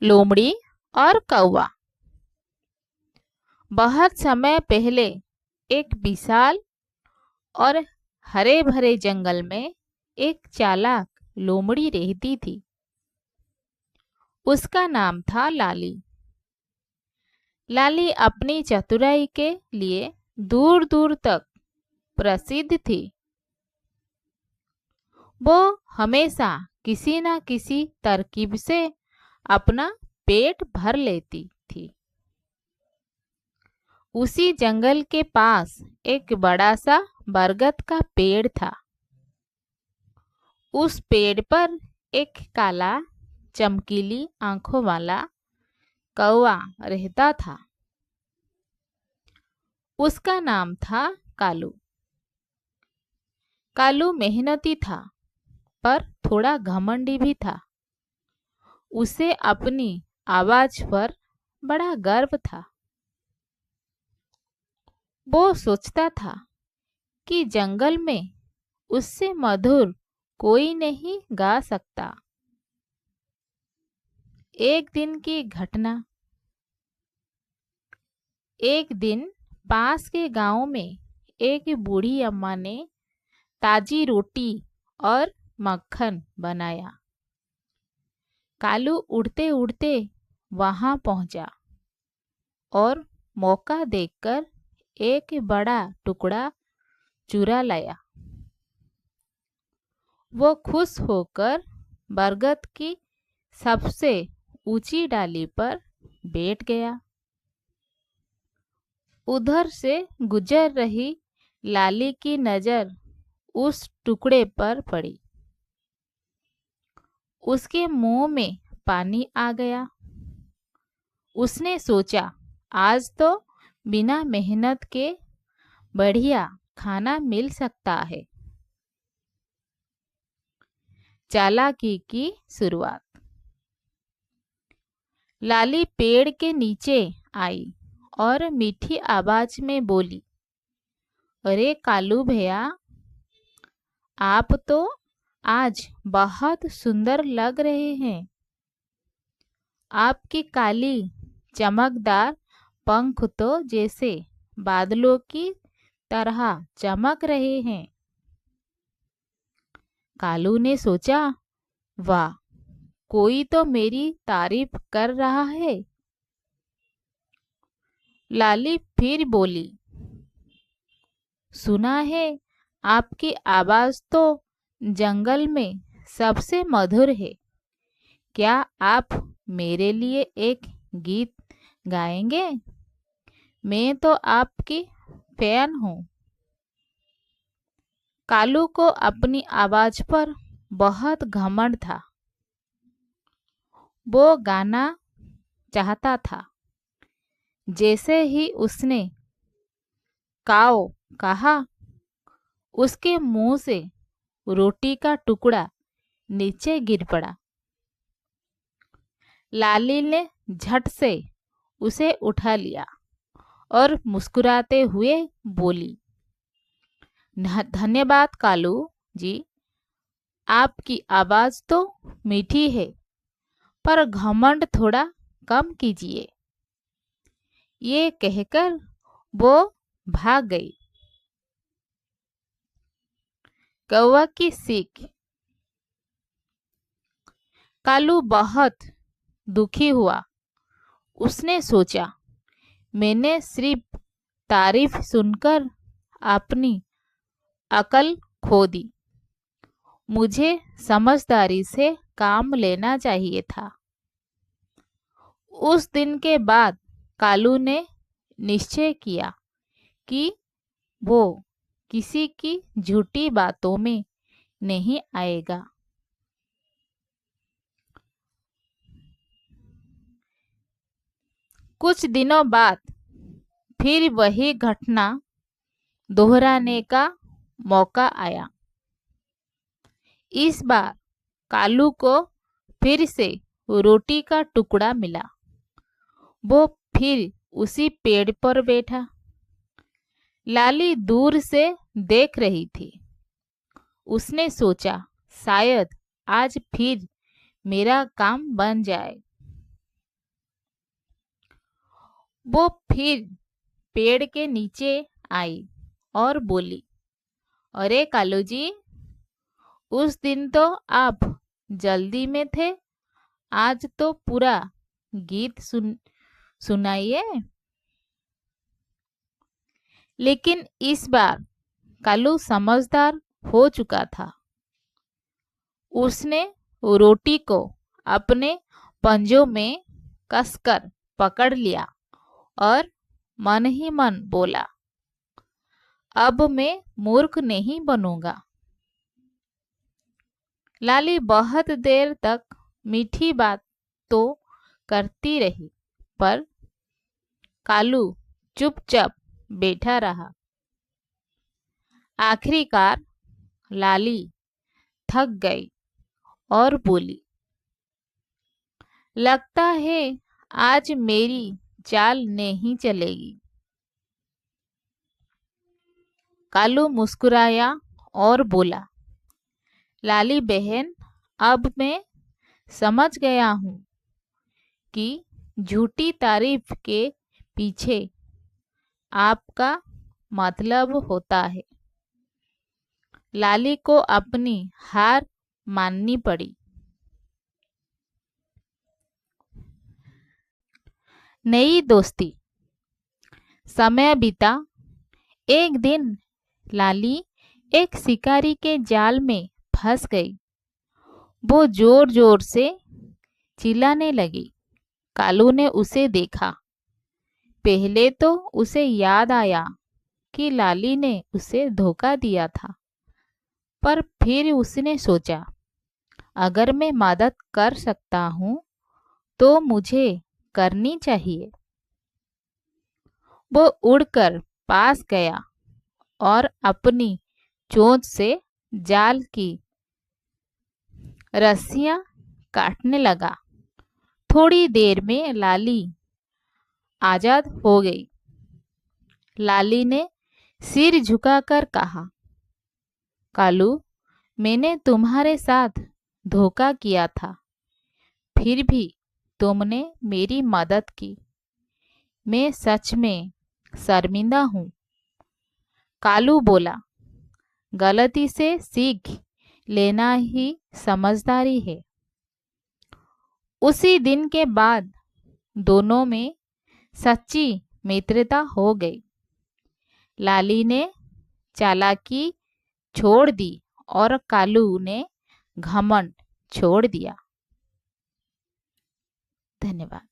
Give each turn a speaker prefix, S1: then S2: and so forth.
S1: लोमड़ी और कौवा। बहुत समय पहले एक विशाल और हरे भरे जंगल में एक चालाक लोमड़ी रहती थी। उसका नाम था लाली। लाली अपनी चतुराई के लिए दूर दूर तक प्रसिद्ध थी। वो हमेशा किसी न किसी तरकीब से अपना पेट भर लेती थी। उसी जंगल के पास एक बड़ा सा बरगद का पेड़ था। उस पेड़ पर एक काला चमकीली आंखों वाला कौवा रहता था। उसका नाम था कालू। कालू मेहनती था, पर थोड़ा घमंडी भी था। उसे अपनी आवाज पर बड़ा गर्व था। वो सोचता था कि जंगल में उससे मधुर कोई नहीं गा सकता। एक दिन की घटना। एक दिन पास के गांव में एक बूढ़ी अम्मा ने ताजी रोटी और मक्खन बनाया। कालू उड़ते उड़ते वहां पहुंचा और मौका देखकर एक बड़ा टुकड़ा चुरा लाया। वो खुश होकर बरगद की सबसे ऊंची डाली पर बैठ गया। उधर से गुजर रही लाली की नजर उस टुकड़े पर पड़ी। उसके मुंह में पानी आ गया। उसने सोचा, आज तो बिना मेहनत के बढ़िया खाना मिल सकता है। चालाकी की शुरुआत। लाली पेड़ के नीचे आई और मीठी आवाज में बोली, अरे कालू भैया, आप तो आज बहुत सुंदर लग रहे हैं। आपकी काली चमकदार पंख तो जैसे बादलों की तरह चमक रहे हैं। कालू ने सोचा, वाह, कोई तो मेरी तारीफ कर रहा है। लाली फिर बोली, सुना है आपकी आवाज तो जंगल में सबसे मधुर है। क्या आप मेरे लिए एक गीत गाएंगे? मैं तो आपकी फैन हूँ। कालू को अपनी आवाज पर बहुत घमंड था। वो गाना चाहता था। जैसे ही उसने काओ कहा, उसके मुंह से रोटी का टुकड़ा नीचे गिर पड़ा। लाली ने झट से उसे उठा लिया और मुस्कुराते हुए बोली, धन्यवाद कालू जी, आपकी आवाज तो मीठी है, पर घमंड थोड़ा कम कीजिए। ये कहकर वो भाग गई। कौवा की सीख। कालू बहुत दुखी हुआ। उसने सोचा, मैंने सिर्फ तारीफ सुनकर अपनी अकल खो दी। मुझे समझदारी से काम लेना चाहिए था। उस दिन के बाद कालू ने निश्चय किया कि वो किसी की झूठी बातों में नहीं आएगा। कुछ दिनों बाद फिर वही घटना दोहराने का मौका आया। इस बार कालू को फिर से रोटी का टुकड़ा मिला। वो फिर उसी पेड़ पर बैठा। लाली दूर से देख रही थी। उसने सोचा, शायद आज फिर मेरा काम बन जाए। वो फिर पेड़ के नीचे आई और बोली, अरे कालू जी, उस दिन तो आप जल्दी में थे, आज तो पूरा गीत सुनाइए। लेकिन इस बार कालू समझदार हो चुका था। उसने रोटी को अपने पंजों में कसकर पकड़ लिया और मन ही मन बोला, अब मैं मूर्ख नहीं बनूंगा। लाली बहुत देर तक मीठी बात तो करती रही, पर कालू चुपचाप बैठा रहा। आखिरकार लाली थक गई और बोली, लगता है आज मेरी चाल नहीं चलेगी। कालू मुस्कुराया और बोला, लाली बहन, अब मैं समझ गया हूँ कि झूठी तारीफ के पीछे आपका मतलब होता है। लाली को अपनी हार माननी पड़ी। नई दोस्ती। समय बीता। एक दिन लाली एक शिकारी के जाल में फंस गई। वो जोर जोर से चिल्लाने लगी। कालू ने उसे देखा। पहले तो उसे याद आया कि लाली ने उसे धोखा दिया था, पर फिर उसने सोचा, अगर मैं मदद कर सकता हूँ तो मुझे करनी चाहिए। वो उड़कर पास गया और अपनी चोंच से जाल की रस्सियां काटने लगा। थोड़ी देर में लाली आजाद हो गई। लाली ने सिर झुकाकर कहा, कालू, मैंने तुम्हारे साथ धोखा किया था, फिर भी तुमने मेरी मदद की। मैं सच में शर्मिंदा हूँ। कालू बोला, गलती से सीख लेना ही समझदारी है। उसी दिन के बाद दोनों में सच्ची मित्रता हो गई। लाली ने चालाकी छोड़ दी और कालू ने घमंड छोड़ दिया। धन्यवाद।